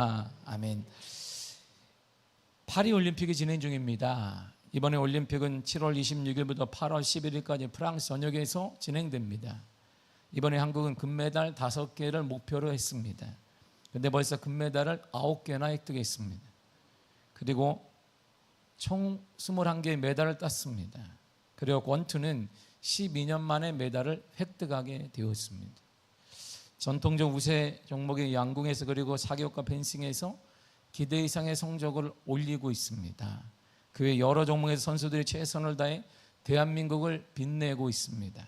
아멘. 파리 올림픽이 진행 중입니다. 이번에 올림픽은 7월 26일부터 8월 11일까지 프랑스 전역에서 진행됩니다. 이번에 한국은 금메달 5개를 목표로 했습니다. 그런데 벌써 금메달을 9개나 획득했습니다. 그리고 총 21개의 메달을 땄습니다. 그리고 권투는 12년 만에 메달을 획득하게 되었습니다. 전통적 우세 종목의 양궁에서 그리고 사격과 펜싱에서 기대 이상의 성적을 올리고 있습니다. 그 외 여러 종목에서 선수들이 최선을 다해 대한민국을 빛내고 있습니다.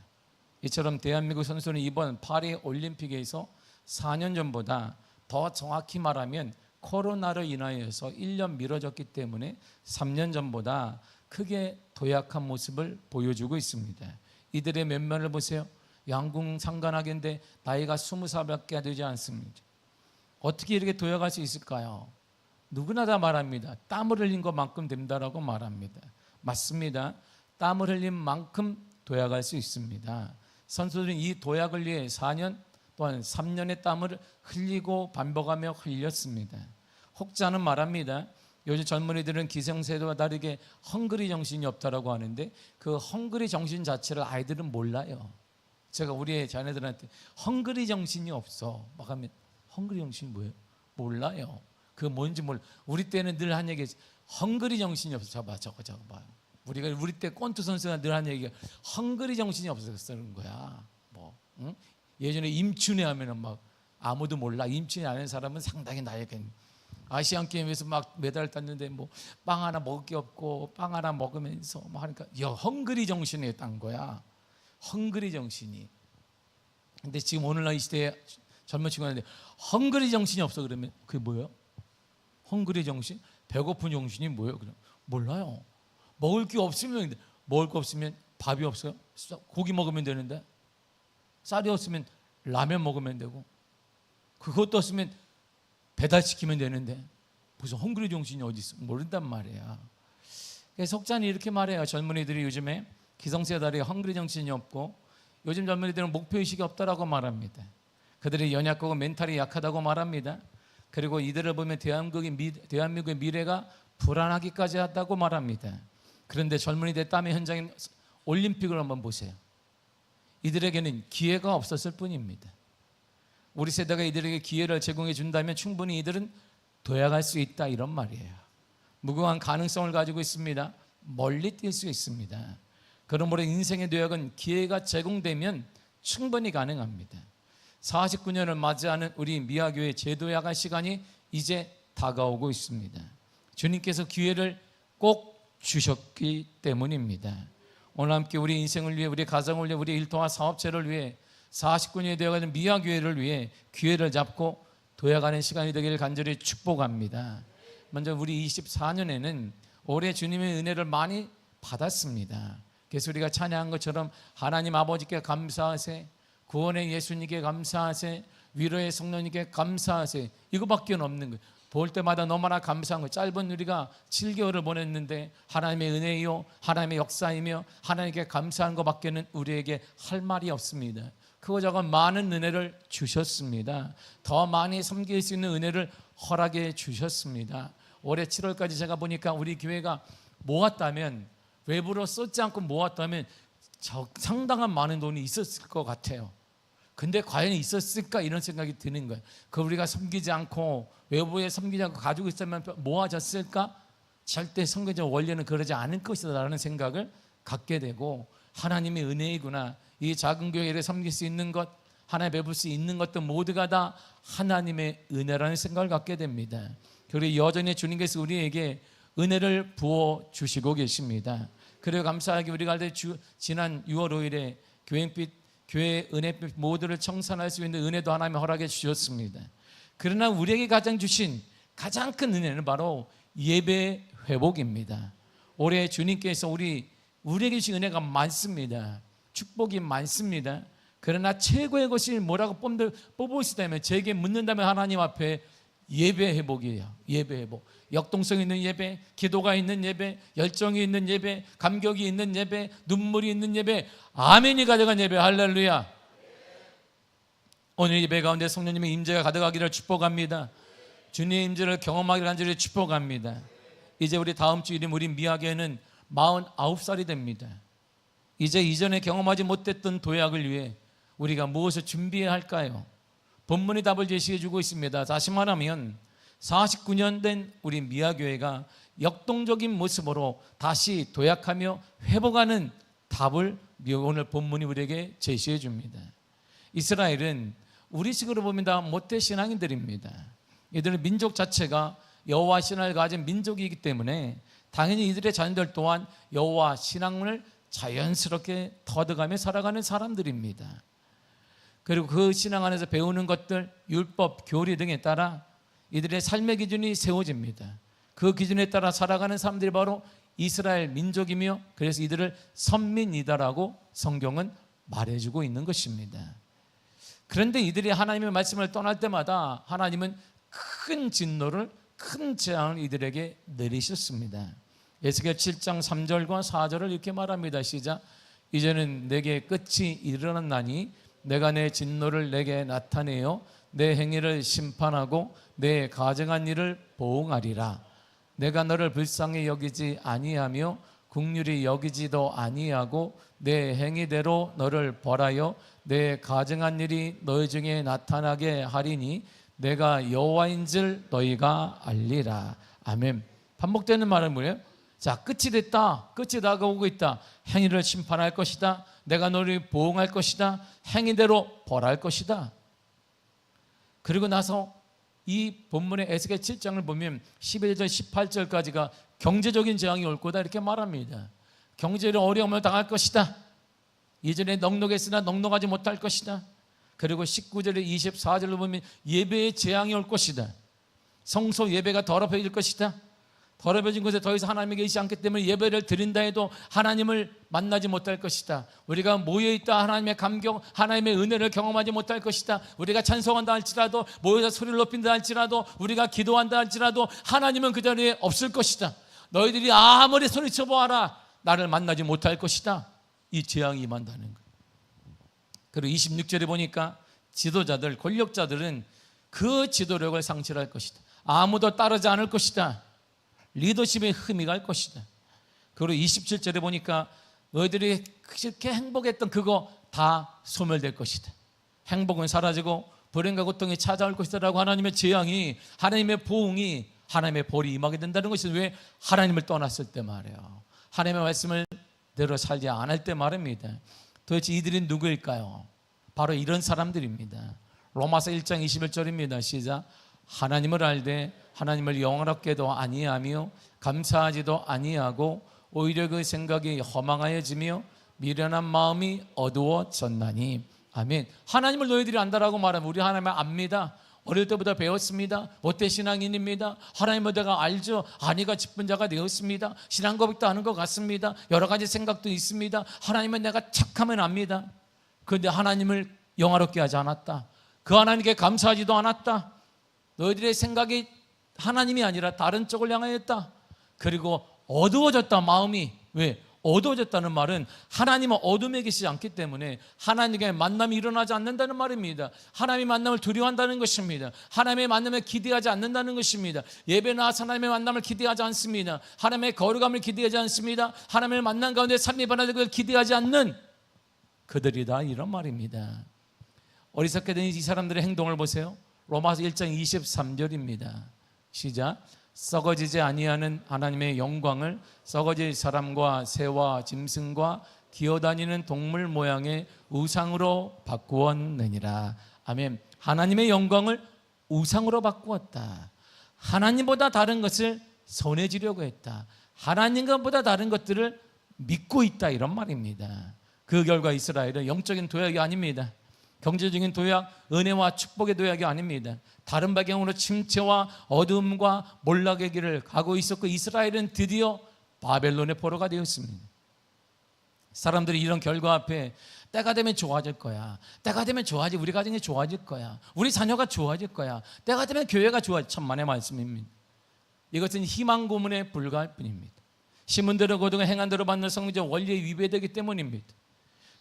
이처럼 대한민국 선수는 이번 파리 올림픽에서 4년 전보다 더 정확히 말하면 코로나로 인하여서 1년 미뤄졌기 때문에 3년 전보다 크게 도약한 모습을 보여주고 있습니다. 이들의 면면을 보세요. 양궁 상관하겠는데 나이가 20살밖에 되지 않습니다. 어떻게 이렇게 도약할 수 있을까요? 누구나 다 말합니다. 땀을 흘린 것만큼 된다라고 말합니다. 맞습니다. 땀을 흘린 만큼 도약할 수 있습니다. 선수들은 이 도약을 위해 4년 또한 3년의 땀을 흘리고 반복하며 흘렸습니다. 혹자는 말합니다. 요즘 젊은이들은 기성세대와 다르게 헝그리 정신이 없다라고 하는데 그 헝그리 정신 자체를 아이들은 몰라요. 제가 우리 자녀들한테 헝그리 정신이 없어 막 하면 헝그리 정신이 뭐예요? 몰라요. 그 뭔지 몰라. 우리 때는 늘 한 얘기 헝그리 정신이 없어. 저거 봐요. 우리 때 권투 선수가 늘 한 얘기가 헝그리 정신이 없어서 쓰는 거야. 응? 예전에 임춘회 하면은 막 아무도 몰라. 임춘회 아는 사람은 상당히 나이가 있는. 아시안 게임에서 막 메달 땄는데 뭐 빵 하나 먹을 게 없고 빵 하나 먹으면서 막 하니까 헝그리 정신이 딴 거야. 헝그리 정신이. 근데 지금 오늘날 이 시대에 젊은 친구한테 헝그리 정신이 없어 그러면 그게 뭐예요? 헝그리 정신? 배고픈 정신이 뭐예요? 그럼 몰라요. 먹을 게 없으면 밥이 없어요? 고기 먹으면 되는데 쌀이 없으면 라면 먹으면 되고 그것도 없으면 배달시키면 되는데 무슨 헝그리 정신이 어디 있어? 모른단 말이야. 그래서 석자는 이렇게 말해요. 젊은이들이 요즘에 기성세대들이 헝그리 정신이 없고 요즘 젊은이들은 목표의식이 없다라고 말합니다. 그들이 연약하고 멘탈이 약하다고 말합니다. 그리고 이들을 보면 대한민국의 미래가 불안하기까지 하다고 말합니다. 그런데 젊은이들 땀의 현장인 올림픽을 한번 보세요. 이들에게는 기회가 없었을 뿐입니다. 우리 세대가 이들에게 기회를 제공해 준다면 충분히 이들은 도약할 수 있다 이런 말이에요. 무궁한 가능성을 가지고 있습니다. 멀리 뛸 수 있습니다. 그러므로 인생의 도약은 기회가 제공되면 충분히 가능합니다. 49년을 맞이하는 우리 미아교회 재도약할 시간이 이제 다가오고 있습니다. 주님께서 기회를 꼭 주셨기 때문입니다. 오늘 함께 우리 인생을 위해, 우리 가정을 위해, 우리 일터와 사업체를 위해 49년이 되어가는 미아교회를 위해 기회를 잡고 도약하는 시간이 되기를 간절히 축복합니다. 먼저 우리 24년에는 올해 주님의 은혜를 많이 받았습니다. 그래서 우리가 찬양한 것처럼 하나님 아버지께 감사하세, 구원의 예수님께 감사하세, 위로의 성령님께 감사하세, 이거밖에 없는 거예요. 볼 때마다 너무나 감사한 거예요. 짧은 우리가 7개월을 보냈는데 하나님의 은혜요, 하나님의 역사이며 하나님께 감사한 것밖에는 우리에게 할 말이 없습니다. 그거 저거 많은 은혜를 주셨습니다. 더 많이 섬길 수 있는 은혜를 허락해 주셨습니다. 올해 7월까지 제가 보니까 우리 교회가 모았다면, 외부로 쏟지 않고 모았다면 상당한 많은 돈이 있었을 것 같아요. 근데 과연 있었을까 이런 생각이 드는 거예요. 그 우리가 섬기지 않고 외부에 섬기지 않고 가지고 있으면 모아졌을까? 절대 성경적 원리는 그러지 않을 것이다라는 생각을 갖게 되고, 하나님의 은혜이구나. 이 작은 교회를 섬길 수 있는 것, 하나님 베풀 수 있는 것도 모두가 다 하나님의 은혜라는 생각을 갖게 됩니다. 그리고 여전히 주님께서 우리에게 은혜를 부어 주시고 계십니다. 그리고 감사하게 우리가 지난 6월 5일에 교회 은혜빛 모두를 청산할 수 있는 은혜도 하나님 허락해 주셨습니다. 그러나 우리에게 주신 가장 큰 은혜는 바로 예배 회복입니다. 올해 주님께서 우리에게 주신 은혜가 많습니다. 축복이 많습니다. 그러나 최고의 것이 뭐라고 뽑을 수 있다면, 제게 묻는다면 하나님 앞에 예배 회복이에요. 예배 회복. 역동성 있는 예배, 기도가 있는 예배, 열정이 있는 예배, 감격이 있는 예배, 눈물이 있는 예배, 아멘이 가득한 예배. 할렐루야. 오늘 예배 가운데 성령님의 임재가 가득하기를 축복합니다. 주님의 임재를 경험하기를 간절히 축복합니다. 이제 우리 다음 주 일임 우리 미아교회는 49살이 됩니다. 이제 이전에 경험하지 못했던 도약을 위해 우리가 무엇을 준비해야 할까요? 본문이 답을 제시해 주고 있습니다. 다시 말하면 49년 된 우리 미아교회가 역동적인 모습으로 다시 도약하며 회복하는 답을 오늘 본문이 우리에게 제시해 줍니다. 이스라엘은 우리식으로 보면 다 모태신앙인들입니다. 이들은 민족 자체가 여호와 신앙을 가진 민족이기 때문에 당연히 이들의 자녀들 또한 여호와 신앙을 자연스럽게 터득하며 살아가는 사람들입니다. 그리고 그 신앙 안에서 배우는 것들, 율법, 교리 등에 따라 이들의 삶의 기준이 세워집니다. 그 기준에 따라 살아가는 사람들이 바로 이스라엘 민족이며 그래서 이들을 선민이다라고 성경은 말해주고 있는 것입니다. 그런데 이들이 하나님의 말씀을 떠날 때마다 하나님은 큰 진노를, 큰 재앙을 이들에게 내리셨습니다. 에스겔 7장 3절과 4절을 이렇게 말합니다. 시작. 이제는 내게 끝이 일어났나니 내가 내 진노를 내게 나타내어 내 행위를 심판하고 내 가증한 일을 보응하리라. 내가 너를 불쌍히 여기지 아니하며 긍휼히 여기지도 아니하고 내 행위대로 너를 벌하여 내 가증한 일이 너희 중에 나타나게 하리니 내가 여호와인 줄 너희가 알리라. 아멘. 반복되는 말은 뭐예요? 자, 끝이 됐다. 끝이 다가오고 있다. 행위를 심판할 것이다. 내가 너를 보응할 것이다. 행위대로 벌할 것이다. 그리고 나서 이 본문의 에스겔 7장을 보면 11절 18절까지가 경제적인 재앙이 올 거다 이렇게 말합니다. 경제로 어려움을 당할 것이다. 이전에 넉넉했으나 넉넉하지 못할 것이다. 그리고 19절에 24절로 보면 예배의 재앙이 올 것이다. 성소 예배가 더럽혀질 것이다. 더럽혀진 곳에 더 이상 하나님이 계시지 않기 때문에 예배를 드린다 해도 하나님을 만나지 못할 것이다. 우리가 모여있다 하나님의 감격, 하나님의 은혜를 경험하지 못할 것이다. 우리가 찬송한다 할지라도, 모여서 소리를 높인다 할지라도, 우리가 기도한다 할지라도 하나님은 그 자리에 없을 것이다. 너희들이 아무리 소리쳐 보아라 나를 만나지 못할 것이다. 이 재앙이 임한다는 거예요. 그리고 26절에 보니까 지도자들, 권력자들은 그 지도력을 상실할 것이다. 아무도 따르지 않을 것이다. 리더십의 흠이 갈 것이다. 그리고 27절에 보니까 너희들이 그렇게 행복했던 그거 다 소멸될 것이다. 행복은 사라지고 불행과 고통이 찾아올 것이다 라고 하나님의 재앙이, 하나님의 보응이, 하나님의 벌이 임하게 된다는 것이 왜? 하나님을 떠났을 때 말이에요. 하나님의 말씀을 대로 살지 않을 때 말입니다. 도대체 이들이 누구일까요? 바로 이런 사람들입니다. 로마서 1장 21절입니다. 시작. 하나님을 알되 하나님을 영원롭게도 아니하며 감사하지도 아니하고 오히려 그 생각이 허망하여지며 미련한 마음이 어두워졌나니. 아멘. 하나님을 너희들이 안다라고 말하면 우리 하나님을 압니다. 어릴 때부터 배웠습니다. 모태신앙인입니다. 하나님을 내가 알죠. 아니가 짚은 자가 되었습니다. 신앙 고백도 하는 것 같습니다. 여러 가지 생각도 있습니다. 하나님은 내가 착하면 압니다. 그런데 하나님을 영화롭게 하지 않았다. 그 하나님께 감사하지도 않았다. 너희들의 생각이 하나님이 아니라 다른 쪽을 향하였다. 그리고 어두워졌다. 마음이. 왜? 어두워졌다는 말은 하나님은 어둠에 계시지 않기 때문에 하나님의 만남이 일어나지 않는다는 말입니다. 하나님의 만남을 두려워한다는 것입니다. 하나님의 만남을 기대하지 않는다는 것입니다. 예배 나와서 하나님의 만남을 기대하지 않습니다. 하나님의 거룩함을 기대하지 않습니다. 하나님의 만남 가운데 삶이 변화될 것을 기대하지 않는 그들이다, 이런 말입니다. 어리석게 된 이 사람들의 행동을 보세요. 로마서 1장 23절입니다. 시작. 썩어지지 아니하는 하나님의 영광을 썩어질 사람과 새와 짐승과 기어다니는 동물 모양의 우상으로 바꾸었느니라. 아멘. 하나님의 영광을 우상으로 바꾸었다. 하나님보다 다른 것을 손해지려고 했다. 하나님보다 다른 것들을 믿고 있다, 이런 말입니다. 그 결과 이스라엘은 영적인 도약이 아닙니다. 경제적인 도약, 은혜와 축복의 도약이 아닙니다. 다른 배경으로 침체와 어둠과 몰락의 길을 가고 있었고 이스라엘은 드디어 바벨론의 포로가 되었습니다. 사람들이 이런 결과 앞에 때가 되면 좋아질 거야. 때가 되면 좋아지, 우리 가정이 좋아질 거야. 우리 자녀가 좋아질 거야. 때가 되면 교회가 좋아질, 천만의 말씀입니다. 이것은 희망 고문에 불과할 뿐입니다. 신문대로 거두고 행한 대로 받는 성적 원리에 위배되기 때문입니다.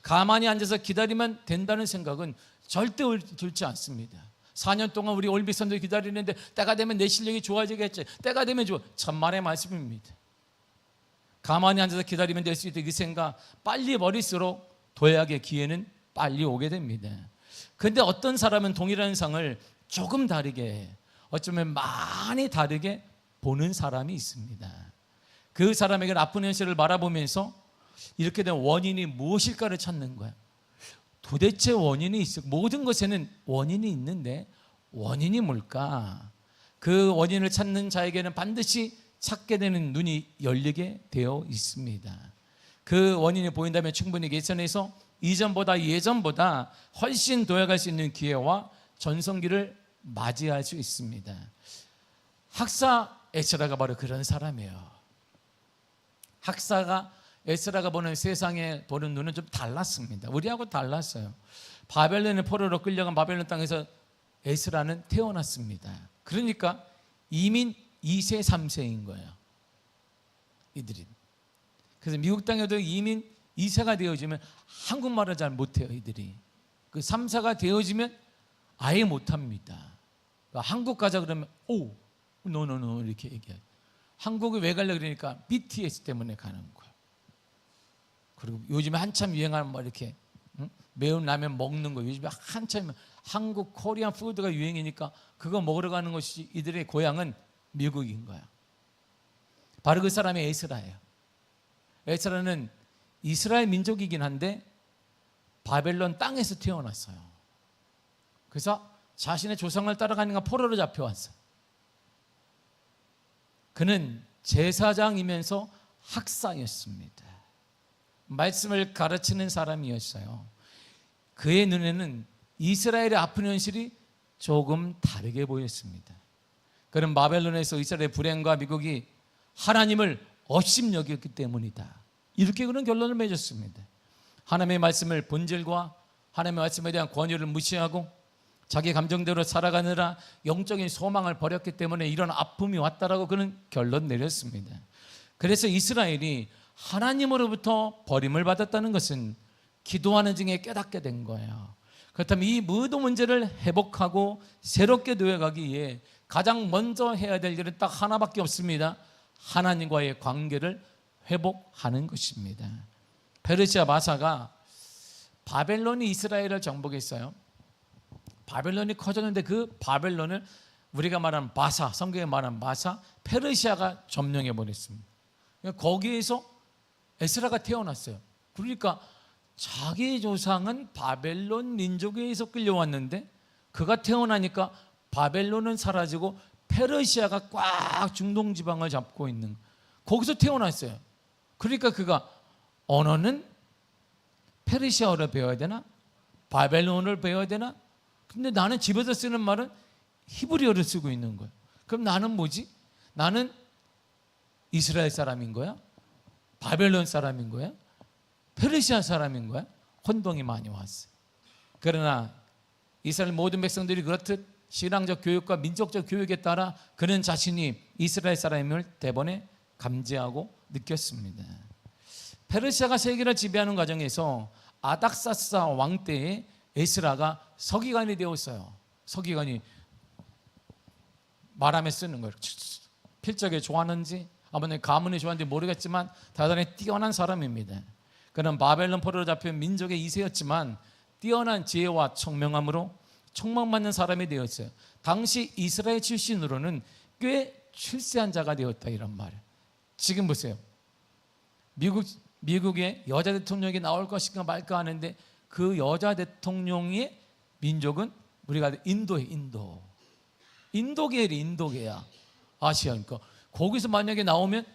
가만히 앉아서 기다리면 된다는 생각은 절대 옳지 않습니다. 4년 동안 우리 올비선도 기다리는데 때가 되면 내 실력이 좋아지겠지. 때가 되면 좋아. 천만의 말씀입니다. 가만히 앉아서 기다리면 될 수 있다 이 생각, 빨리 버릴수록 도약의 기회는 빨리 오게 됩니다. 그런데 어떤 사람은 동일한 상을 조금 다르게, 어쩌면 많이 다르게 보는 사람이 있습니다. 그 사람에게 나쁜 현실을 바라보면서 이렇게 된 원인이 무엇일까를 찾는 거야. 도대체 원인이 있어. 모든 것에는 원인이 있는데 원인이 뭘까? 그 원인을 찾는 자에게는 반드시 찾게 되는 눈이 열리게 되어 있습니다. 그 원인이 보인다면 충분히 개선해서 이전보다 예전보다 훨씬 도약할 수 있는 기회와 전성기를 맞이할 수 있습니다. 학사 에스라가 바로 그런 사람이에요. 학사가 에스라가 보는 세상에 보는 눈은 좀 달랐습니다. 우리하고 달랐어요. 바벨론의 포로로 끌려간 바벨론 땅에서 에스라는 태어났습니다. 그러니까 이민 2세 3세인 거예요. 이들이. 그래서 미국 땅에도 이민 2세가 되어지면 한국말을 잘 못해요. 이들이. 그 3세가 되어지면 아예 못합니다. 그러니까 한국 가자 그러면 오, 노노노 이렇게 얘기해요. 한국에 왜 가려고 그러니까 BTS 때문에 가는 거예요. 그리고 요즘에 한참 유행하는 뭐 이렇게 매운 라면 먹는 거, 요즘에 한참 한국 코리안 푸드가 유행이니까 그거 먹으러 가는 것이 이들의 고향은 미국인 거야. 바로 그 사람이 에스라예요. 에스라는 이스라엘 민족이긴 한데 바벨론 땅에서 태어났어요. 그래서 자신의 조상을 따라가니까 포로로 잡혀왔어요. 그는 제사장이면서 학사였습니다. 말씀을 가르치는 사람이었어요. 그의 눈에는 이스라엘의 아픈 현실이 조금 다르게 보였습니다. 그는 바벨론에서 이스라엘의 불행과 미국이 하나님을 업심여겼기 때문이다. 이렇게 그런 결론을 맺었습니다. 하나님의 말씀을 본질과 하나님의 말씀에 대한 권유를 무시하고 자기 감정대로 살아가느라 영적인 소망을 버렸기 때문에 이런 아픔이 왔다라고 그는 결론 내렸습니다. 그래서 이스라엘이 하나님으로부터 버림을 받았다는 것은 기도하는 중에 깨닫게 된 거예요. 그렇다면 이 모든 문제를 회복하고 새롭게 되어가기 위해 가장 먼저 해야 될 일은 딱 하나밖에 없습니다. 하나님과의 관계를 회복하는 것입니다. 페르시아 바사가 바벨론이 이스라엘을 정복했어요. 바벨론이 커졌는데 그 바벨론을 우리가 말하는 바사, 성경에 말하는 바사, 페르시아가 점령해 버렸습니다. 거기에서 에스라가 태어났어요. 그러니까 자기 조상은 바벨론 민족에서 끌려왔는데 그가 태어나니까 바벨론은 사라지고 페르시아가 꽉 중동 지방을 잡고 있는, 거기서 태어났어요. 그러니까 그가 언어는 페르시아어를 배워야 되나? 바벨론어를 배워야 되나? 근데 나는 집에서 쓰는 말은 히브리어를 쓰고 있는 거예요. 그럼 나는 뭐지? 나는 이스라엘 사람인 거야? 바벨론 사람인 거야? 페르시아 사람인 거야? 혼동이 많이 왔어요. 그러나 이스라엘 모든 백성들이 그렇듯 신앙적 교육과 민족적 교육에 따라 그는 자신이 이스라엘 사람임을 대번에 감지하고 느꼈습니다. 페르시아가 세계를 지배하는 과정에서 아닥사스다 왕 때에 에스라가 서기관이 되었어요. 서기관이 말하며 쓰는 거예요. 필적에 좋아하는지 아무튼 가문이 좋아하는지 모르겠지만 대단히 뛰어난 사람입니다. 그는 바벨론 포로로 잡힌 민족의 2세였지만 뛰어난 지혜와 청명함으로 총망받는 사람이 되었어요. 당시 이스라엘 출신으로는 꽤 출세한 자가 되었다 이런 말이에요. 지금 보세요. 미국의 여자 대통령이 나올 것인가 말까 하는데 그 여자 대통령의 민족은 우리가 인도예요. 인도계야. 아시아니까. 거기서 만약에 나오면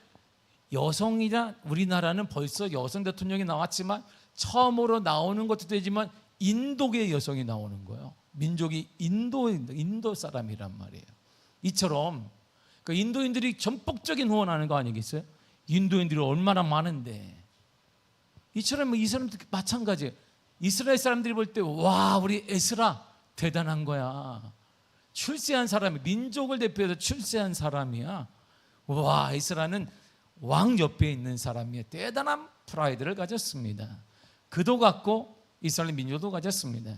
여성이라 우리나라는 벌써 여성 대통령이 나왔지만 처음으로 나오는 것도 되지만 인도계 여성이 나오는 거예요. 민족이 인도 사람이란 말이에요. 이처럼 그 인도인들이 전폭적인 후원하는 거 아니겠어요? 인도인들이 얼마나 많은데. 이처럼 이 사람도 마찬가지예요. 이스라엘 사람들이 볼 때 와, 우리 에스라 대단한 거야. 출세한 사람이, 민족을 대표해서 출세한 사람이야. 와, 에스라는 왕 옆에 있는 사람이야. 대단한 프라이드를 가졌습니다. 그도 갖고 이스라엘 민족도 가졌습니다.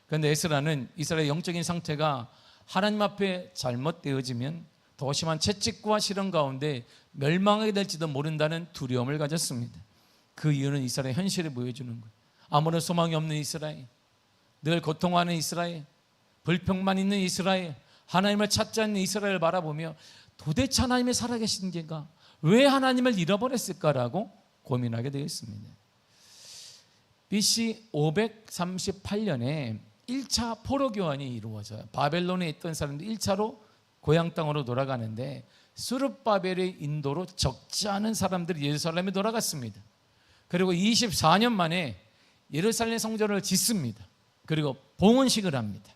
그런데 에스라는 이스라엘의 영적인 상태가 하나님 앞에 잘못되어지면 더 심한 채찍과 시련 가운데 멸망하게 될지도 모른다는 두려움을 가졌습니다. 그 이유는 이스라엘의 현실을 보여주는 거예요. 아무런 소망이 없는 이스라엘, 늘 고통하는 이스라엘, 불평만 있는 이스라엘, 하나님을 찾지 않는 이스라엘을 바라보며 도대체 하나님의 살아계신 게가 왜 하나님을 잃어버렸을까라고 고민하게 되었습니다. BC 538년에 1차 포로교환이 이루어져요. 바벨론에 있던 사람들이 1차로 고향 땅으로 돌아가는데 스룹바벨의 인도로 적지 않은 사람들이 예루살렘에 돌아갔습니다. 그리고 24년 만에 예루살렘 성전을 짓습니다. 그리고 봉헌식을 합니다.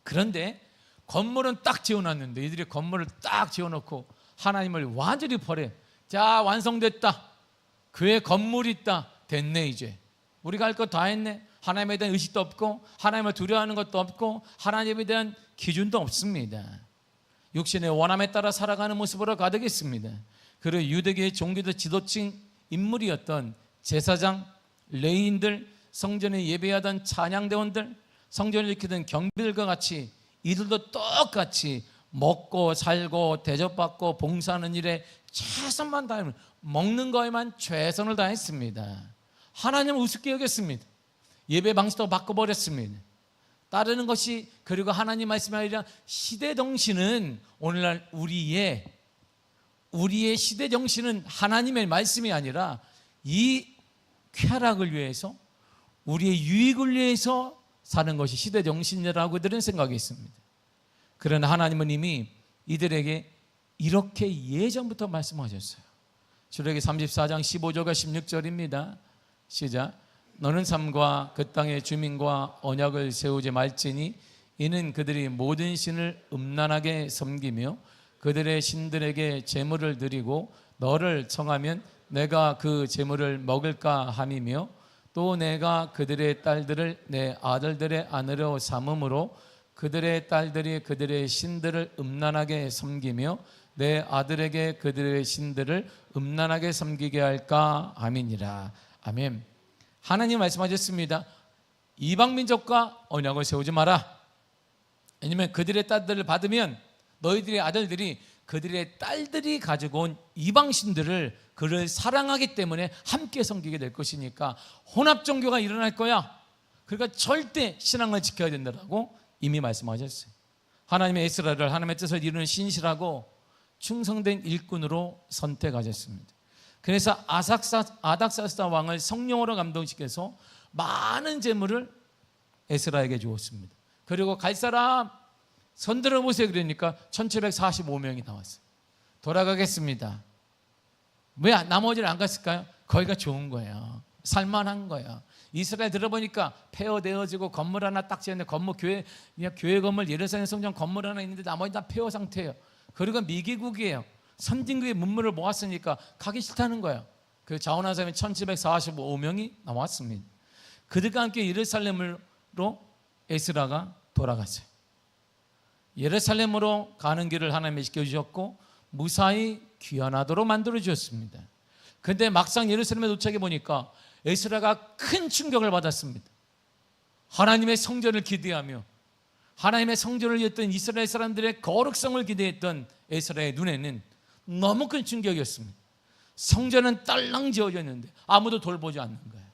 그런데 건물은 딱 지어놨는데 이들이 건물을 딱 지어놓고 하나님을 완전히 버려. 자, 완성됐다. 교회 건물이 있다. 됐네. 이제 우리가 할 거 다 했네. 하나님에 대한 의식도 없고 하나님을 두려워하는 것도 없고 하나님에 대한 기준도 없습니다. 육신의 원함에 따라 살아가는 모습으로 가득했습니다. 그리고 유대교의 종교적 지도층 인물이었던 제사장, 레위인들, 성전에 예배하던 찬양대원들, 성전을 지키던 경비들과 같이 이들도 똑같이 먹고 살고 대접받고 봉사하는 일에 최선만 다하면 먹는 거에만 최선을 다했습니다. 하나님을 우습게 여겼습니다. 예배 방식도 바꿔버렸습니다. 따르는 것이 그리고 하나님 말씀이 아니라 시대정신은 오늘날 우리의 시대정신은 하나님의 말씀이 아니라 이 쾌락을 위해서 우리의 유익을 위해서 사는 것이 시대정신이라고 그들은 생각했습니다. 그러나 하나님은 이미 이들에게 이렇게 예전부터 말씀하셨어요. 출애굽기 34장 15절과 16절입니다. 시작. 너는 삶과 그 땅의 주민과 언약을 세우지 말지니 이는 그들이 모든 신을 음란하게 섬기며 그들의 신들에게 제물을 드리고 너를 청하면 내가 그 제물을 먹을까 함이며 또 내가 그들의 딸들을 내 아들들의 아내로 삼음으로 그들의 딸들이 그들의 신들을 음란하게 섬기며 내 아들에게 그들의 신들을 음란하게 섬기게 할까 함이니라. 아멘. 하나님 말씀하셨습니다. 이방민족과 언약을 세우지 마라. 왜냐하면 그들의 딸들을 받으면 너희들의 아들들이 그들의 딸들이 가지고 온 이방신들을 그를 사랑하기 때문에 함께 섬기게 될 것이니까 혼합종교가 일어날 거야. 그러니까 절대 신앙을 지켜야 된다고 이미 말씀하셨어요. 하나님의 에스라를 하나님의 뜻을 이루는 신실하고 충성된 일꾼으로 선택하셨습니다. 그래서 아닥사스다 왕을 성령으로 감동시켜서 많은 재물을 에스라에게 주었습니다. 그리고 갈 사람 손들어 보세요 그러니까 1745명이 나왔어요. 돌아가겠습니다. 왜 나머지를 안 갔을까요? 거기가 좋은 거예요. 살만한 거예요. 이스라엘 들어보니까 폐허되어지고 건물 하나 딱 지었는데 건물 교회 건물 예루살렘 성전 건물 하나 있는데 나머지 다 폐허 상태예요. 그리고 미개국이에요. 선진국의 문물을 모았으니까 가기 싫다는 거예요. 그 자원한 사람이 1745명이 나왔습니다. 그들과 함께 예루살렘으로 에스라가 돌아갔어요. 예루살렘으로 가는 길을 하나님이 시켜주셨고 무사히 귀환하도록 만들어주셨습니다. 그런데 막상 예루살렘에 도착해 보니까 에스라가 큰 충격을 받았습니다. 하나님의 성전을 기대하며 하나님의 성전을 위했던 이스라엘 사람들의 거룩성을 기대했던 에스라의 눈에는 너무 큰 충격이었습니다. 성전은 딸랑 지어졌는데 아무도 돌보지 않는 거예요.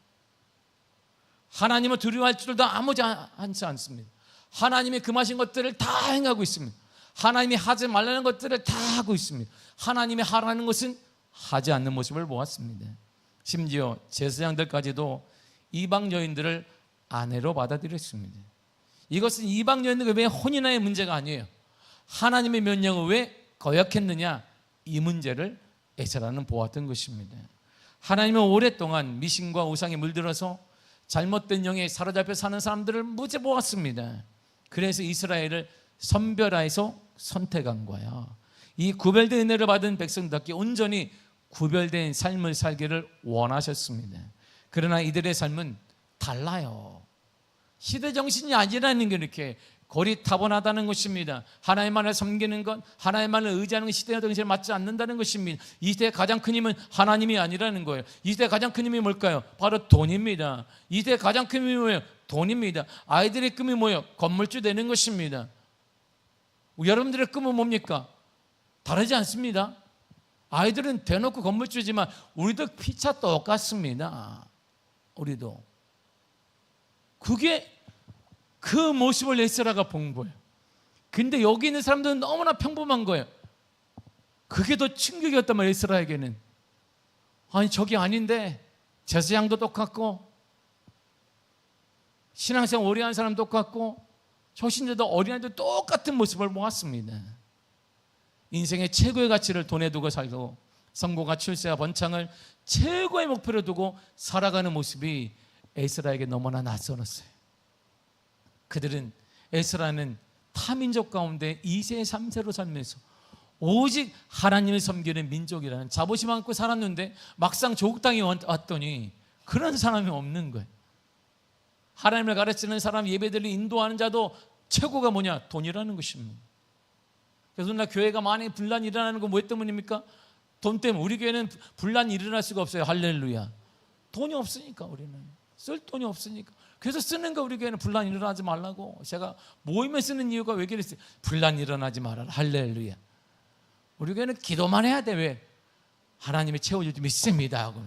하나님을 두려워할 줄도 아무지 않습니다. 하나님이 금하신 것들을 다 행하고 있습니다. 하나님이 하지 말라는 것들을 다 하고 있습니다. 하나님이 하라는 것은 하지 않는 모습을 보았습니다. 심지어 제사장들까지도 이방 여인들을 아내로 받아들였습니다. 이것은 이방 여인들의 왜 혼인의 문제가 아니에요. 하나님의 명령을 왜 거역했느냐, 이 문제를 에스라는 보았던 것입니다. 하나님은 오랫동안 미신과 우상에 물들어서 잘못된 영에 사로잡혀 사는 사람들을 무지 보았습니다. 그래서 이스라엘을 선별하여서 선택한 거야. 이 구별된 은혜를 받은 백성답게 온전히 구별된 삶을 살기를 원하셨습니다. 그러나 이들의 삶은 달라요. 시대 정신이 아니라는 게 이렇게 고리타분하다는 것입니다. 하나님만을 섬기는 것, 하나님만을 의지하는 시대와 동시에 맞지 않는다는 것입니다. 이 시대의 가장 큰 힘은 하나님이 아니라는 거예요. 이 시대의 가장 큰 힘이 뭘까요? 바로 돈입니다. 이 시대의 가장 큰 힘이 뭐예요? 돈입니다. 아이들의 꿈이 뭐예요? 건물주 되는 것입니다. 여러분들의 꿈은 뭡니까? 다르지 않습니다. 아이들은 대놓고 건물주지만 우리도 피차 똑같습니다. 우리도. 그게 그 모습을 에스라가 본 거예요. 근데 여기 있는 사람들은 너무나 평범한 거예요. 그게 더 충격이었단 말이에요. 에스라에게는. 아니 저게 아닌데 제사장도 똑같고 신앙생활 오래 한 사람 똑같고 초신자도 어린아이도 똑같은 모습을 보았습니다. 인생의 최고의 가치를 돈에 두고 살고 성공과 출세와 번창을 최고의 목표로 두고 살아가는 모습이 에스라에게 너무나 낯설었어요. 그들은 에스라는 타민족 가운데 2세 3세로 살면서 오직 하나님을 섬기는 민족이라는 자부심 안고 살았는데 막상 조국 땅에 왔더니 그런 사람이 없는 거예요. 하나님을 가르치는 사람, 예배드리는 인도하는 자도 최고가 뭐냐? 돈이라는 것입니다. 그래서 오늘 교회가 많이 분란이 일어나는 건 뭐 때문입니까? 돈 때문에. 우리 교회는 분란이 일어날 수가 없어요. 할렐루야. 돈이 없으니까. 우리는 쓸 돈이 없으니까. 그래서 쓰는 거 우리 교회는 분란 일어나지 말라고. 제가 모임에 쓰는 이유가 왜 그랬어요? 분란 일어나지 말아라. 할렐루야. 우리 교회는 기도만 해야 돼. 왜? 하나님이 채워줄 줄 믿습니다 하고.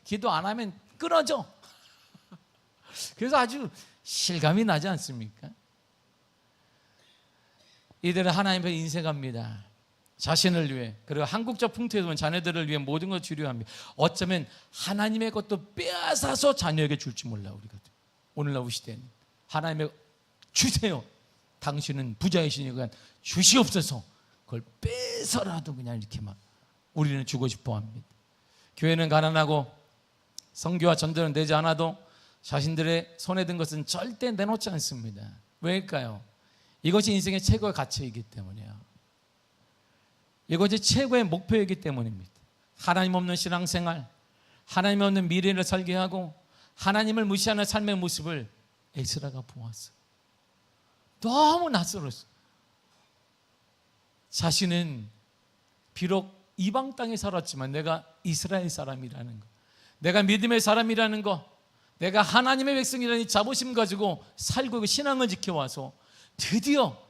기도 안 하면 끊어져. 그래서 아주 실감이 나지 않습니까? 이들은 하나님 앞에 인색합니다. 자신을 위해, 그리고 한국적 풍토에 보면 자녀들을 위해 모든 걸 주려 합니다. 어쩌면 하나님의 것도 빼앗아서 자녀에게 줄지 몰라. 우리가 오늘날 우리 시대는 하나님의 주세요. 당신은 부자이시니까 주시옵소서. 그걸 빼서라도 그냥 이렇게 막 우리는 주고 싶어 합니다. 교회는 가난하고 선교와 전도는 되지 않아도 자신들의 손에 든 것은 절대 내놓지 않습니다. 왜일까요? 이것이 인생의 최고의 가치이기 때문이에요. 이것이 최고의 목표이기 때문입니다. 하나님 없는 신앙생활, 하나님 없는 미래를 설계하고 하나님을 무시하는 삶의 모습을 에스라가 보았어요. 너무 낯설었어요. 자신은 비록 이방 땅에 살았지만 내가 이스라엘 사람이라는 것, 내가 믿음의 사람이라는 것, 내가 하나님의 백성이라는 이 자부심 가지고 살고 신앙을 지켜와서 드디어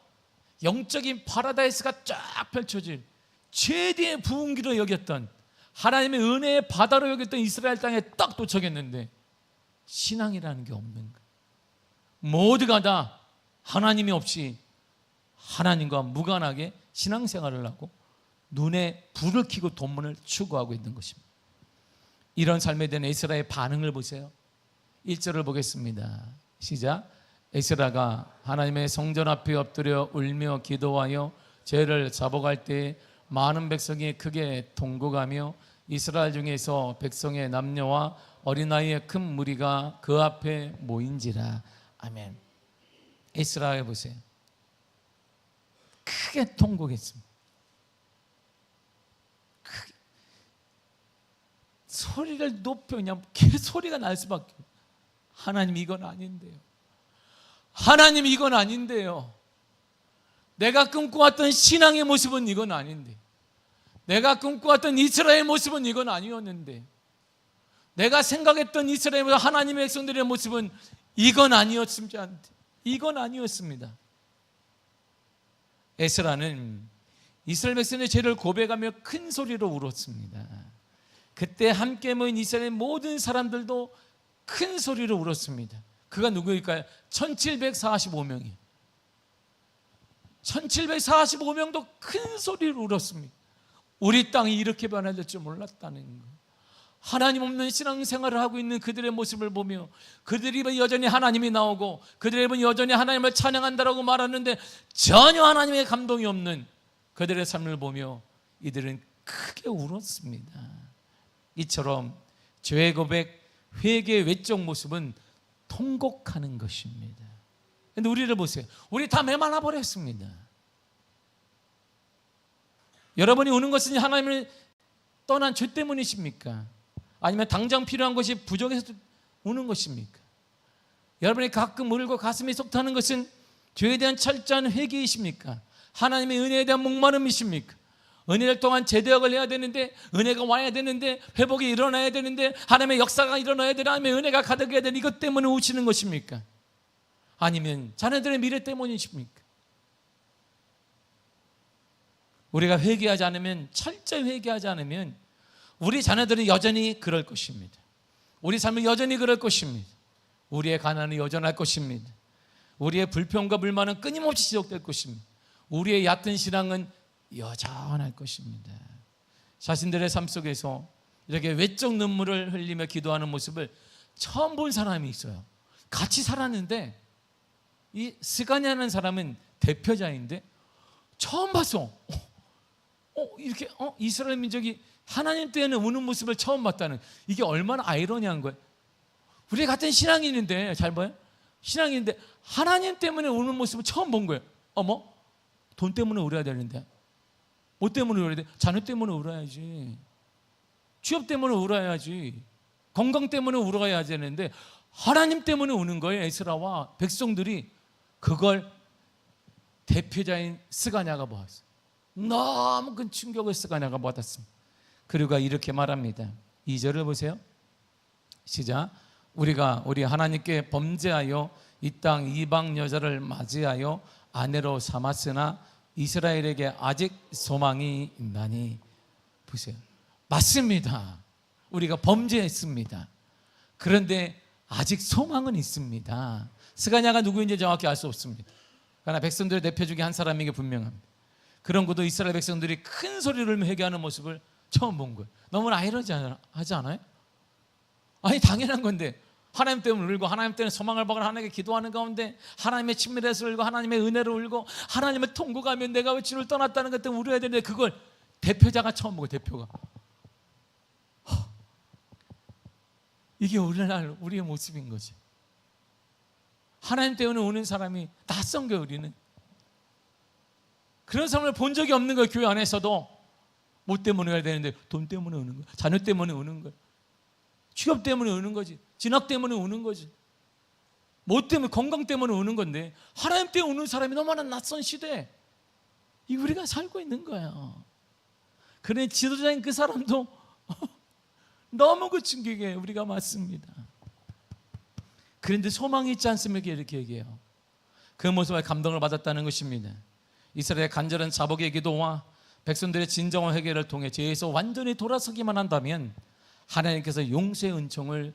영적인 파라다이스가 쫙 펼쳐질 최대의 부흥기로 여겼던 하나님의 은혜의 바다로 여겼던 이스라엘 땅에 딱 도착했는데 신앙이라는 게 없는 거예요. 모두가 다 하나님이 없이 하나님과 무관하게 신앙생활을 하고 눈에 불을 켜고 돈문을 추구하고 있는 것입니다. 이런 삶에 대한 에스라의 반응을 보세요. 1절을 보겠습니다. 시작. 에스라가 하나님의 성전 앞에 엎드려 울며 기도하여 죄를 자복할 때 많은 백성이 크게 통곡하며 이스라엘 중에서 백성의 남녀와 어린아이의 큰 무리가 그 앞에 모인지라. 아멘. 에스라에 보세요. 크게 통곡했습니다. 크게. 소리를 높여 그냥 소리가 날 수밖에 없어요. 하나님 이건 아닌데요. 하나님 이건 아닌데요. 내가 꿈꿔왔던 신앙의 모습은 이건 아닌데, 내가 꿈꿔왔던 이스라엘의 모습은 이건 아니었는데, 내가 생각했던 이스라엘 하나님의 백성들의 모습은 이건 아니었습니다. 이건 아니었습니다. 에스라는 이스라엘 백성의 죄를 고백하며 큰 소리로 울었습니다. 그때 함께 모인 이스라엘 모든 사람들도 큰 소리로 울었습니다. 그가 누구일까요? 1745명이에요. 1745명도 큰 소리로 울었습니다. 우리 땅이 이렇게 변화될 줄 몰랐다는 거. 하나님 없는 신앙생활을 하고 있는 그들의 모습을 보며 그들이 여전히 하나님이 나오고 그들의 입은 여전히 하나님을 찬양한다라고 말하는데 전혀 하나님의 감동이 없는 그들의 삶을 보며 이들은 크게 울었습니다. 이처럼 죄의 고백, 회개의 외적 모습은 통곡하는 것입니다. 그런데 우리를 보세요. 우리 다 메말라 버렸습니다. 여러분이 우는 것은 하나님을 떠난 죄 때문이십니까? 아니면 당장 필요한 것이 부족해서 우는 것입니까? 여러분이 가끔 울고 가슴이 속 타는 것은 죄에 대한 철저한 회개이십니까? 하나님의 은혜에 대한 목마름이십니까? 은혜를 통한 제대역을 해야 되는데, 은혜가 와야 되는데, 회복이 일어나야 되는데, 하나님의 역사가 일어나야 되는데, 하나님의 은혜가 가득해야 되는 이것 때문에 우시는 것입니까? 아니면 자녀들의 미래 때문이십니까? 우리가 회개하지 않으면, 철저히 회개하지 않으면 우리 자녀들은 여전히 그럴 것입니다. 우리 삶은 여전히 그럴 것입니다. 우리의 가난은 여전할 것입니다. 우리의 불평과 불만은 끊임없이 지속될 것입니다. 우리의 얕은 신앙은 여전할 것입니다. 자신들의 삶 속에서 이렇게 외적 눈물을 흘리며 기도하는 모습을 처음 본 사람이 있어요. 같이 살았는데, 이 스가냐는 사람은 대표자인데 처음 봤어. 이렇게 이스라엘 민족이 하나님 때에는 우는 모습을 처음 봤다는, 이게 얼마나 아이러니한 거예요. 우리 같은 신앙이 있는데, 잘 봐요, 신앙이 있는데 하나님 때문에 우는 모습을 처음 본 거예요. 어머, 돈 때문에 울어야 되는데, 뭐 때문에 울어야 돼? 자녀 때문에 울어야지, 취업 때문에 울어야지, 건강 때문에 울어야 되는데 하나님 때문에 우는 거예요. 에스라와 백성들이 그걸 대표자인 스가냐가 보았어요. 너무 큰 충격을 스가냐가 받았습니다. 그리고 이렇게 말합니다. 2절을 보세요. 시작. 우리가 우리 하나님께 범죄하여 이 땅 이방 여자를 맞이하여 아내로 삼았으나 이스라엘에게 아직 소망이 있나니. 보세요. 맞습니다. 우리가 범죄했습니다. 그런데 아직 소망은 있습니다. 스가냐가 누구인지 정확히 알 수 없습니다. 그러나 백성들의 대표 중에 한 사람에게 분명합니다. 그런 것도 이스라엘 백성들이 큰 소리를 회개하는 모습을 처음 본 거예요. 너무나 아이러니하지 않아요? 아니, 당연한 건데 하나님 때문에 울고, 하나님 때문에 소망을 받고 하나님께 기도하는 가운데 하나님의 친밀해서 울고, 하나님의 은혜로 울고, 하나님의 통곡하면 내가 왜 주를 떠났다는 것 때문에 울어야 되는데, 그걸 대표자가 처음 보고, 대표가. 이게 오늘날 우리의 모습인 거죠. 하나님 때문에 우는 사람이 낯선 거예요. 우리는 그런 사람을 본 적이 없는 거예요. 교회 안에서도 뭐 때문에 해야 되는데 돈 때문에 우는 거예요. 자녀 때문에 우는 거예요. 취업 때문에 우는 거지. 진학 때문에 우는 거지. 뭐 때문에, 건강 때문에 우는 건데, 하나님 때문에 우는 사람이 너무나 낯선 시대에 이 우리가 살고 있는 거예요. 그러니 지도자인 그 사람도 너무 그 충격에 우리가 맞습니다. 그런데 소망이 있지 않습니까? 이렇게 얘기해요. 그 모습에 감동을 받았다는 것입니다. 이스라엘의 간절한 자복의 기도와 백성들의 진정한 회개를 통해 죄에서 완전히 돌아서기만 한다면 하나님께서 용서의 은총을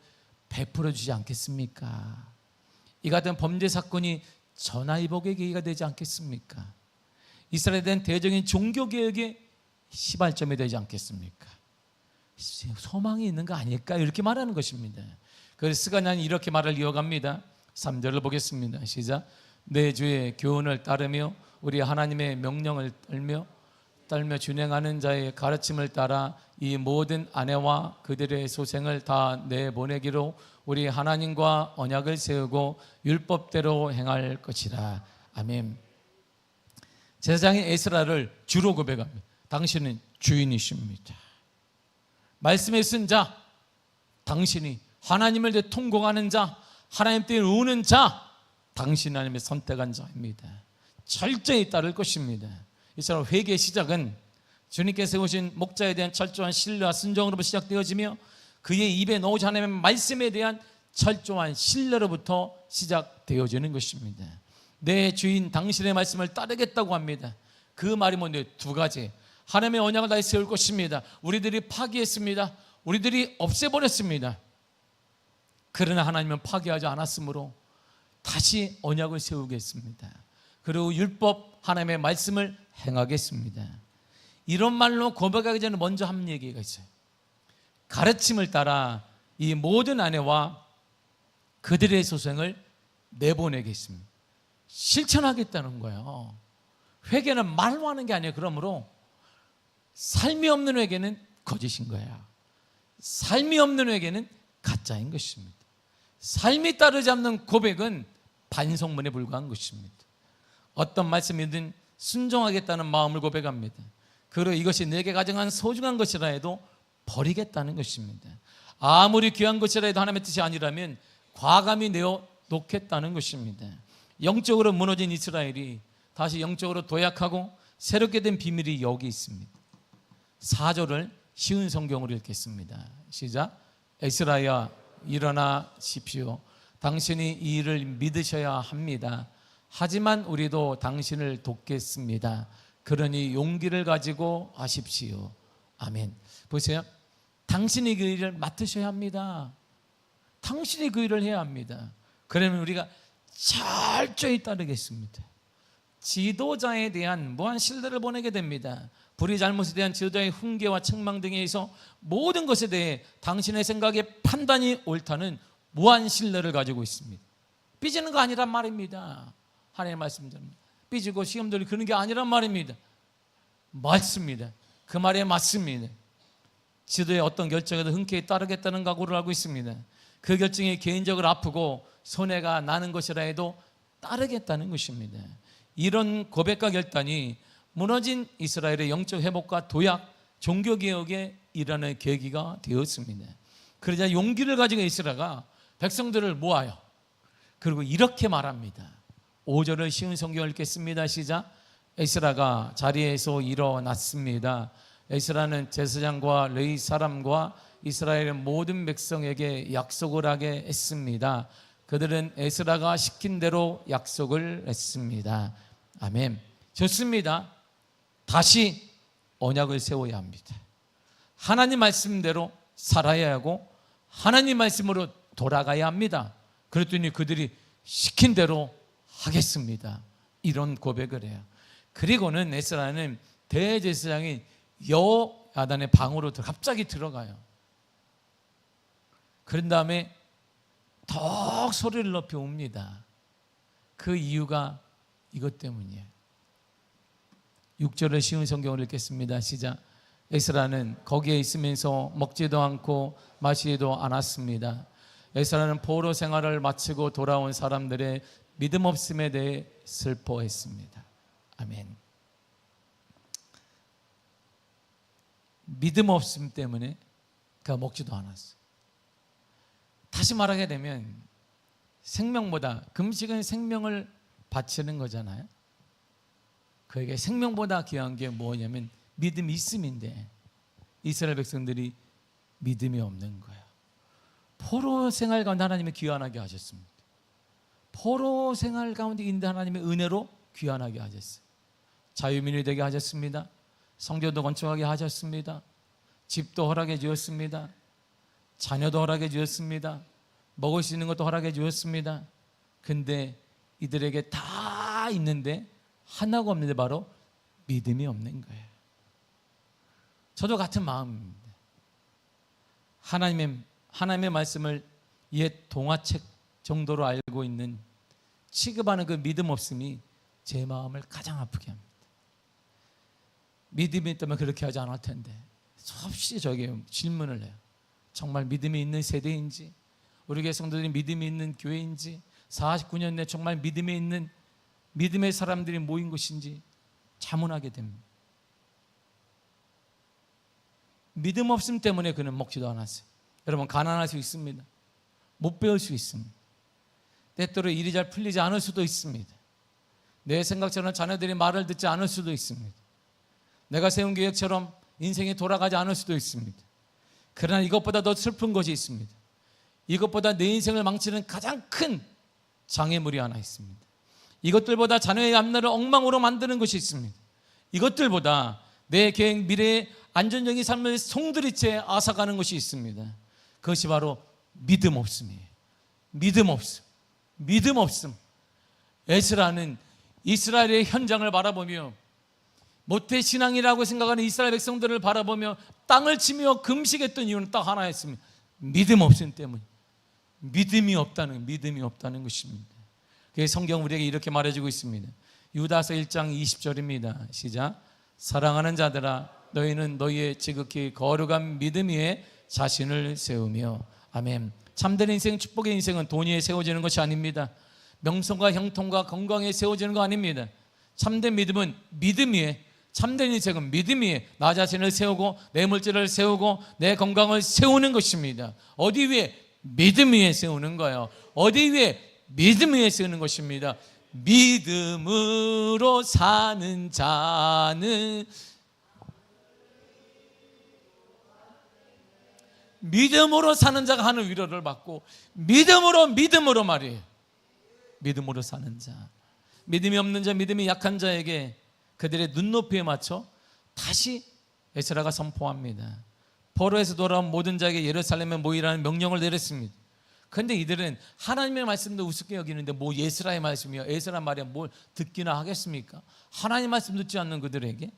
베풀어 주지 않겠습니까? 이 같은 범죄 사건이 전화위복의 계기가 되지 않겠습니까? 이스라엘에 대한 대적인 종교개혁의 시발점이 되지 않겠습니까? 소망이 있는 거 아닐까? 이렇게 말하는 것입니다. 그래서 스가냐는 이렇게 말을 이어갑니다. 3절을 보겠습니다. 시작. 내 주의 교훈을 따르며 우리 하나님의 명령을 떨며 준행하는 자의 가르침을 따라 이 모든 아내와 그들의 소생을 다 내보내기로 우리 하나님과 언약을 세우고 율법대로 행할 것이라. 아멘. 제사장인 에스라를 주로 고백합니다. 당신은 주인이십니다. 말씀에 쓴 자, 당신이 하나님을 대해 통곡하는 자, 하나님 때문에 우는 자, 당신 하나님의 선택한 자입니다. 철저히 따를 것입니다. 이 사람 회개의 시작은 주님께서 세우신 목자에 대한 철저한 신뢰와 순종으로부터 시작되어지며 그의 입에 넣으신 하나님의 말씀에 대한 철저한 신뢰로부터 시작되어지는 것입니다. 내 주인 당신의 말씀을 따르겠다고 합니다. 그 말이 뭔데? 두 가지. 하나님의 언약을 다시 세울 것입니다. 우리들이 파기했습니다. 우리들이 없애버렸습니다. 그러나 하나님은 파기하지 않았으므로 다시 언약을 세우겠습니다. 그리고 율법 하나님의 말씀을 행하겠습니다. 이런 말로 고백하기 전에 먼저 한 얘기가 있어요. 가르침을 따라 이 모든 아내와 그들의 소생을 내보내겠습니다. 실천하겠다는 거예요. 회개는 말로 하는 게 아니에요. 그러므로 삶이 없는 회개는 거짓인 거예요. 삶이 없는 회개는 가짜인 것입니다. 삶이 따르지 않는 고백은 반성문에 불과한 것입니다. 어떤 말씀이든 순종하겠다는 마음을 고백합니다. 그리고 이것이 내게 가정한 소중한 것이라 해도 버리겠다는 것입니다. 아무리 귀한 것이라 해도 하나님의 뜻이 아니라면 과감히 내어 놓겠다는 것입니다. 영적으로 무너진 이스라엘이 다시 영적으로 도약하고 새롭게 된 비밀이 여기 있습니다. 4절을 쉬운 성경으로 읽겠습니다. 시작. 에스라야 일어나십시오. 당신이 이 일을 믿으셔야 합니다. 하지만 우리도 당신을 돕겠습니다. 그러니 용기를 가지고 하십시오. 아멘. 보세요. 당신이 그 일을 맡으셔야 합니다. 당신이 그 일을 해야 합니다. 그러면 우리가 철저히 따르겠습니다. 지도자에 대한 무한 신뢰를 보내게 됩니다. 불의 잘못에 대한 지도자의 훈계와 책망 등에 의해서 모든 것에 대해 당신의 생각에 판단이 옳다는 무한 신뢰를 가지고 있습니다. 삐지는 거 아니란 말입니다. 하나님의 말씀대로 삐지고 시험들이 그런 게 아니란 말입니다. 맞습니다. 그 말에 맞습니다. 지도의 어떤 결정에도 흔쾌히 따르겠다는 각오를 하고 있습니다. 그 결정이 개인적으로 아프고 손해가 나는 것이라 해도 따르겠다는 것입니다. 이런 고백과 결단이 무너진 이스라엘의 영적 회복과 도약, 종교개혁의 일하는 계기가 되었습니다. 그러자 용기를 가지고 이스라엘가 백성들을 모아요. 그리고 이렇게 말합니다. 5절을 쉬운 성경을 읽겠습니다. 시작. 에스라가 자리에서 일어났습니다. 에스라는 제사장과 레위 사람과 이스라엘의 모든 백성에게 약속을 하게 했습니다. 그들은 에스라가 시킨 대로 약속을 했습니다. 아멘. 좋습니다. 다시 언약을 세워야 합니다. 하나님 말씀대로 살아야 하고 하나님 말씀으로 돌아가야 합니다. 그랬더니 그들이 시킨 대로 하겠습니다. 이런 고백을 해요. 그리고는 에스라는 대제사장인 여호야단의 방으로 갑자기 들어가요. 그런 다음에 더 소리를 높여 옵니다. 그 이유가 이것 때문이에요. 6절을 쉬운 성경을 읽겠습니다. 시작. 에스라는 거기에 있으면서 먹지도 않고 마시지도 않았습니다. 에스라는 포로 생활을 마치고 돌아온 사람들의 믿음 없음에 대해 슬퍼했습니다. 아멘. 믿음 없음 때문에 그가 먹지도 않았어요. 다시 말하게 되면 생명보다, 금식은 생명을 바치는 거잖아요. 그에게 생명보다 귀한 게 뭐냐면 믿음이 있음인데 이스라엘 백성들이 믿음이 없는 거예요. 포로 생활 가운데 하나님이 귀환하게 하셨습니다. 포로 생활 가운데 있는 하나님의 은혜로 귀환하게 하셨어요. 자유민이 되게 하셨습니다. 성전도 건축하게 하셨습니다. 집도 허락해 주었습니다. 자녀도 허락해 주었습니다. 먹을 수 있는 것도 허락해 주었습니다. 근데 이들에게 다 있는데 하나가 없는데 바로 믿음이 없는 거예요. 저도 같은 마음입니다. 하나님의 말씀을 옛 동화책 정도로 알고 있는 취급하는 그 믿음 없음이 제 마음을 가장 아프게 합니다. 믿음이 있다면 그렇게 하지 않을 텐데 수없이 저에게 질문을 해요. 정말 믿음이 있는 세대인지, 우리 교회 성도들이 믿음이 있는 교회인지, 49년 내 정말 믿음이 있는 믿음의 사람들이 모인 것인지 자문하게 됩니다. 믿음 없음 때문에 그는 먹지도 않았어요. 여러분, 가난할 수 있습니다. 못 배울 수 있습니다. 때때로 일이 잘 풀리지 않을 수도 있습니다. 내 생각처럼 자녀들이 말을 듣지 않을 수도 있습니다. 내가 세운 계획처럼 인생이 돌아가지 않을 수도 있습니다. 그러나 이것보다 더 슬픈 것이 있습니다. 이것보다 내 인생을 망치는 가장 큰 장애물이 하나 있습니다. 이것들보다 자녀의 앞날을 엉망으로 만드는 것이 있습니다. 이것들보다 내 계획, 미래의 안전적인 삶을 송두리째 앗아가는 것이 있습니다. 그것이 바로 믿음 없음이에요. 믿음 없음. 믿음 없음. 에스라는 이스라엘의 현장을 바라보며 모태신앙이라고 생각하는 이스라엘 백성들을 바라보며 땅을 치며 금식했던 이유는 딱 하나였습니다. 믿음 없음 때문에. 믿음이 없다는 것입니다. 그래서 성경 우리에게 이렇게 말해주고 있습니다. 유다서 1장 20절입니다. 시작. 사랑하는 자들아, 너희는 너희의 지극히 거룩한 믿음 위에 자신을 세우며. 아멘. 참된 인생, 축복의 인생은 돈 위에 세워지는 것이 아닙니다. 명성과 형통과 건강에 세워지는 거 아닙니다. 참된 믿음은 믿음 위에, 참된 인생은 믿음 위에 나 자신을 세우고 내 물질을 세우고 내 건강을 세우는 것입니다. 어디 위에? 믿음 위에 세우는 거예요. 어디 위에? 믿음 위에 세우는 것입니다. 믿음으로 사는 자는 믿음으로 사는 자가 하는 위로를 받고 믿음으로 말이에요. 믿음으로 사는 자, 믿음이 없는 자, 믿음이 약한 자에게 그들의 눈높이에 맞춰 다시 에스라가 선포합니다. 포로에서 돌아온 모든 자에게 예루살렘에 모이라는 명령을 내렸습니다. 그런데 이들은 하나님의 말씀도 우습게 여기는데 뭐 에스라의 말씀이요, 에스라 말이야 뭘 듣기나 하겠습니까? 하나님 말씀 듣지 않는 그들에게.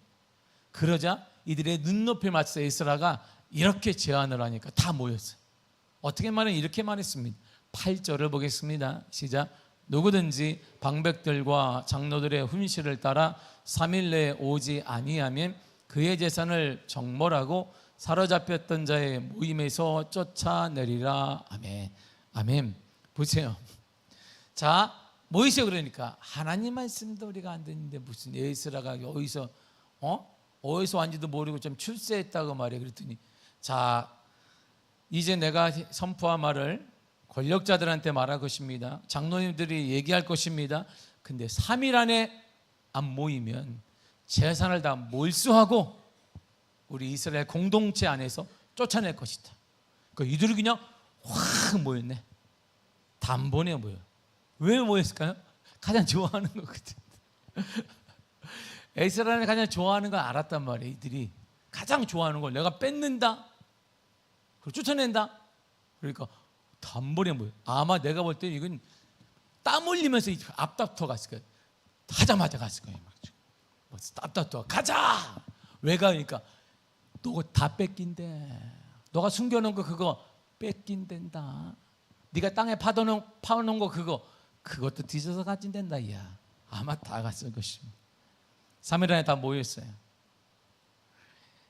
그러자 이들의 눈높이에 맞춰서 에스라가 이렇게 제안을 하니까 다 모였어요. 어떻게 말하면 이렇게 말했습니다. 8절을 보겠습니다. 시작. 누구든지 방백들과 장로들의 훈시를 따라 3일 내에 오지 아니하면 그의 재산을 정벌하고 사로잡혔던 자의 모임에서 쫓아내리라. 아멘. 아멘. 보세요. 자, 모이세요. 그러니까 하나님 말씀도 우리가 안 듣는데 무슨 에스라가 어디서 왔는지도 모르고 좀 출세했다고 말해. 그랬더니 자, 이제 내가 선포한 말을 권력자들한테 말할 것입니다. 장로님들이 얘기할 것입니다. 근데 3일 안에 안 모이면 재산을 다 몰수하고 우리 이스라엘 공동체 안에서 쫓아낼 것이다. 그러니까 이들이 그냥 확 모였네. 단번에 모여. 왜 모였을까요? 가장 좋아하는 거거든. 에스라는 가장 좋아하는 걸 알았단 말이에요. 이들이 가장 좋아하는 걸 내가 뺏는다, 그리고 쫓아낸다. 그러니까 단번에 모여. 아마 내가 볼 때 이건 땀 흘리면서 앞다퉈 갔을 거예요. 하자마자 갔을 거예요. 앞다퉈 가자. 왜 가니까 너 다 뺏긴대. 너가 숨겨놓은 거 그거 뺏긴댄다. 네가 땅에 파놓은 거 그것도 뒤져서 가진댄다. 야, 아마 다 갔을 것입니다. 3일 안에 다 모였어요.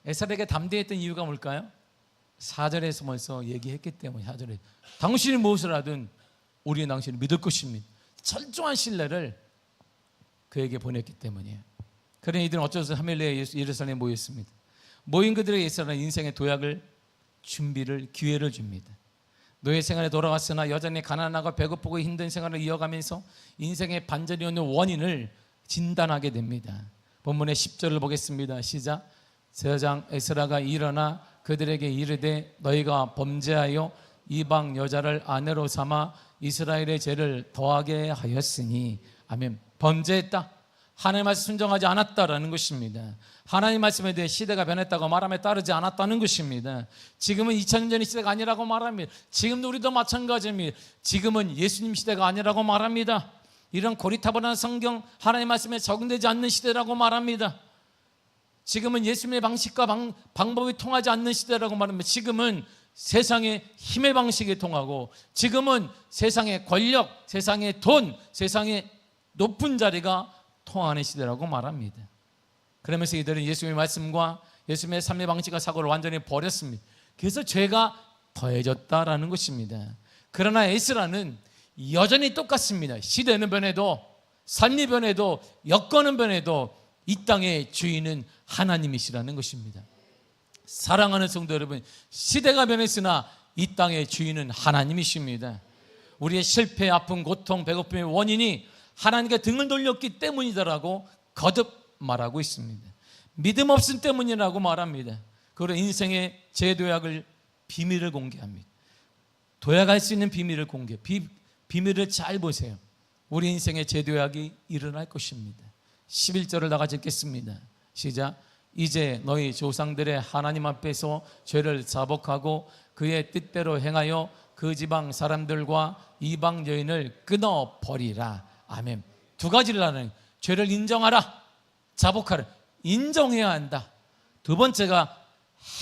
에스라에게 담대했던 이유가 뭘까요? 4절에서 벌써 얘기했기 때문에 4절에 당신이 무엇을 하든 우리는 당신을 믿을 것입니다. 철저한 신뢰를 그에게 보냈기 때문이에요. 그러니 이들은 어쩌서 3일 내에 예루살렘에 모였습니다. 모인 그들에게 에스라는 인생의 도약을 준비를 기회를 줍니다. 노예 생활에 돌아왔으나 여전히 가난하고 배고프고 힘든 생활을 이어가면서 인생의 반전이 오는 원인을 진단하게 됩니다. 본문의 10절을 보겠습니다. 시작. 제사장 에스라가 일어나 그들에게 이르되 너희가 범죄하여 이방 여자를 아내로 삼아 이스라엘의 죄를 더하게 하였으니. 아멘. 범죄했다. 하나님 말씀 순종하지 않았다라는 것입니다. 하나님 말씀에 대해 시대가 변했다고 말함에 따르지 않았다는 것입니다. 지금은 2000년 전의 시대가 아니라고 말합니다. 지금도 우리도 마찬가지입니다. 지금은 예수님 시대가 아니라고 말합니다. 이런 고리타분한 성경 하나님 말씀에 적응되지 않는 시대라고 말합니다. 지금은 예수님의 방식과 방법이 통하지 않는 시대라고 말합니다. 지금은 세상의 힘의 방식이 통하고 지금은 세상의 권력, 세상의 돈, 세상의 높은 자리가 통하는 시대라고 말합니다. 그러면서 이들은 예수님의 말씀과 예수님의 삶의 방식과 사고를 완전히 버렸습니다. 그래서 죄가 더해졌다라는 것입니다. 그러나 에스라는 여전히 똑같습니다. 시대는 변해도, 삶이 변해도, 여건은 변해도 이 땅의 주인은 하나님이시라는 것입니다. 사랑하는 성도 여러분, 시대가 변했으나 이 땅의 주인은 하나님이십니다. 우리의 실패, 아픔, 고통, 배고픔의 원인이 하나님께 등을 돌렸기 때문이다라고 거듭 말하고 있습니다. 믿음 없음 때문이라고 말합니다. 그리고 인생의 재도약을 비밀을 공개합니다. 도약할 수 있는 비밀을 공개. 비밀을 잘 보세요. 우리 인생의 재도약이 일어날 것입니다. 11절을 다 같이 읽겠습니다. 시작. 이제 너희 조상들의 하나님 앞에서 죄를 자복하고 그의 뜻대로 행하여 그 지방 사람들과 이방 여인을 끊어버리라. 아멘. 두 가지를 하는, 죄를 인정하라, 자복하라. 인정해야 한다. 두 번째가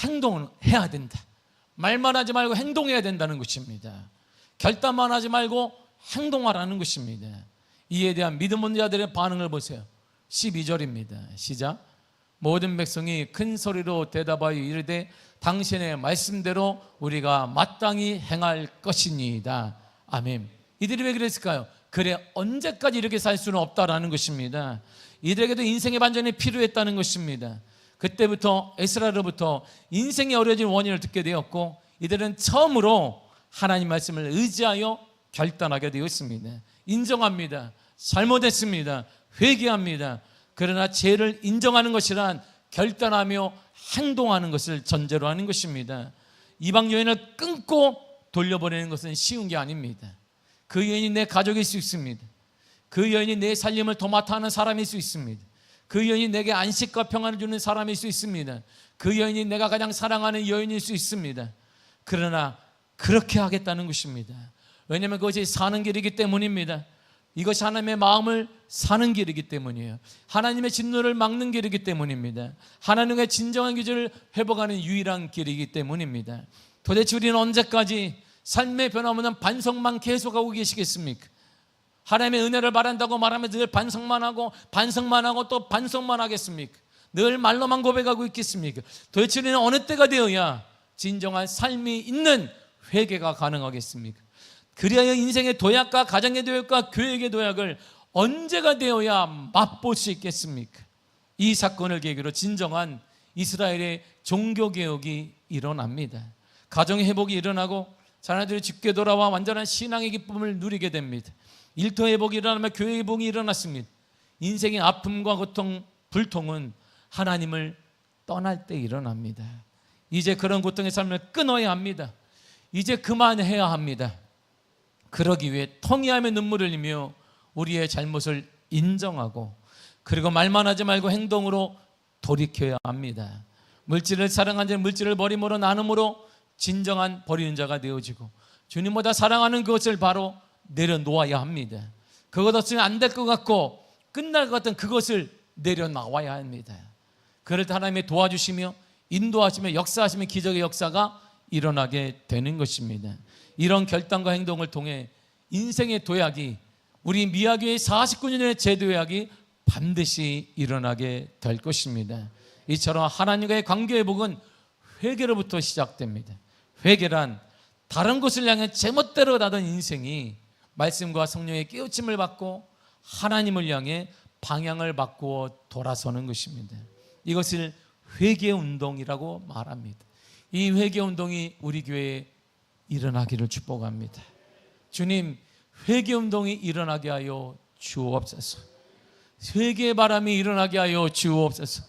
행동을 해야 된다. 말만 하지 말고 행동해야 된다는 것입니다. 결단만 하지 말고 행동하라는 것입니다. 이에 대한 믿음 없는 자들의 반응을 보세요. 12절입니다. 시작. 모든 백성이 큰 소리로 대답하여 이르되 당신의 말씀대로 우리가 마땅히 행할 것이니이다. 아멘. 이들이 왜 그랬을까요? 그래, 언제까지 이렇게 살 수는 없다라는 것입니다. 이들에게도 인생의 반전이 필요했다는 것입니다. 그때부터 에스라로부터 인생이 어려진 원인을 듣게 되었고 이들은 처음으로 하나님 말씀을 의지하여 결단하게 되었습니다. 인정합니다. 잘못했습니다. 회개합니다. 그러나 죄를 인정하는 것이란 결단하며 행동하는 것을 전제로 하는 것입니다. 이방 여인을 끊고 돌려보내는 것은 쉬운 게 아닙니다. 그 여인이 내 가족일 수 있습니다. 그 여인이 내 살림을 도맡아 하는 사람일 수 있습니다. 그 여인이 내게 안식과 평안을 주는 사람일 수 있습니다. 그 여인이 내가 가장 사랑하는 여인일 수 있습니다. 그러나 그렇게 하겠다는 것입니다. 왜냐하면 그것이 사는 길이기 때문입니다. 이것이 하나님의 마음을 사는 길이기 때문이에요. 하나님의 진노를 막는 길이기 때문입니다. 하나님의 진정한 기준을 회복하는 유일한 길이기 때문입니다. 도대체 우리는 언제까지 삶의 변함없는 반성만 계속하고 계시겠습니까? 하나님의 은혜를 바란다고 말하면 늘 반성만 하고 또 반성만 하겠습니까? 늘 말로만 고백하고 있겠습니까? 도대체 우리는 어느 때가 되어야 진정한 삶이 있는 회개가 가능하겠습니까? 그리하여 인생의 도약과 가정의 도약과 교육의 도약을 언제가 되어야 맛볼 수 있겠습니까? 이 사건을 계기로 진정한 이스라엘의 종교개혁이 일어납니다. 가정의 회복이 일어나고 자녀들이 집게 돌아와 완전한 신앙의 기쁨을 누리게 됩니다. 일터 회복이 일어나면 교회 회복이 일어났습니다. 인생의 아픔과 고통, 불통은 하나님을 떠날 때 일어납니다. 이제 그런 고통의 삶을 끊어야 합니다. 이제 그만해야 합니다. 그러기 위해 통회하며 눈물을 흘리며 우리의 잘못을 인정하고 그리고 말만 하지 말고 행동으로 돌이켜야 합니다. 물질을 사랑한 자는 물질을 버림으로 나눔으로 진정한 버리는 자가 되어지고 주님보다 사랑하는 그것을 바로 내려놓아야 합니다. 그것 없으면 안 될 것 같고 끝날 것 같은 그것을 내려놔야 합니다. 그럴 때 하나님이 도와주시며 인도하시며 역사하시며 기적의 역사가 일어나게 되는 것입니다. 이런 결단과 행동을 통해 인생의 도약이 우리 미아교의 49년의 재도약이 반드시 일어나게 될 것입니다. 이처럼 하나님과의 관계 회복은 회개로부터 시작됩니다. 회개란 다른 곳을 향해 제멋대로 가던 인생이 말씀과 성령의 깨우침을 받고 하나님을 향해 방향을 바꾸어 돌아서는 것입니다. 이것을 회개운동이라고 말합니다. 이 회개운동이 우리 교회에 일어나기를 축복합니다. 주님, 회개운동이 일어나게 하여 주옵소서. 회개의 바람이 일어나게 하여 주옵소서.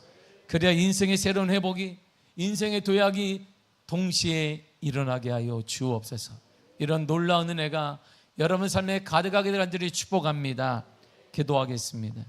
그래야 인생의 새로운 회복이, 인생의 도약이 동시에 일어나게 하여 주옵소서. 이런 놀라운 은혜가 여러분 삶에 가득하게 되는 줄을 축복합니다. 기도하겠습니다.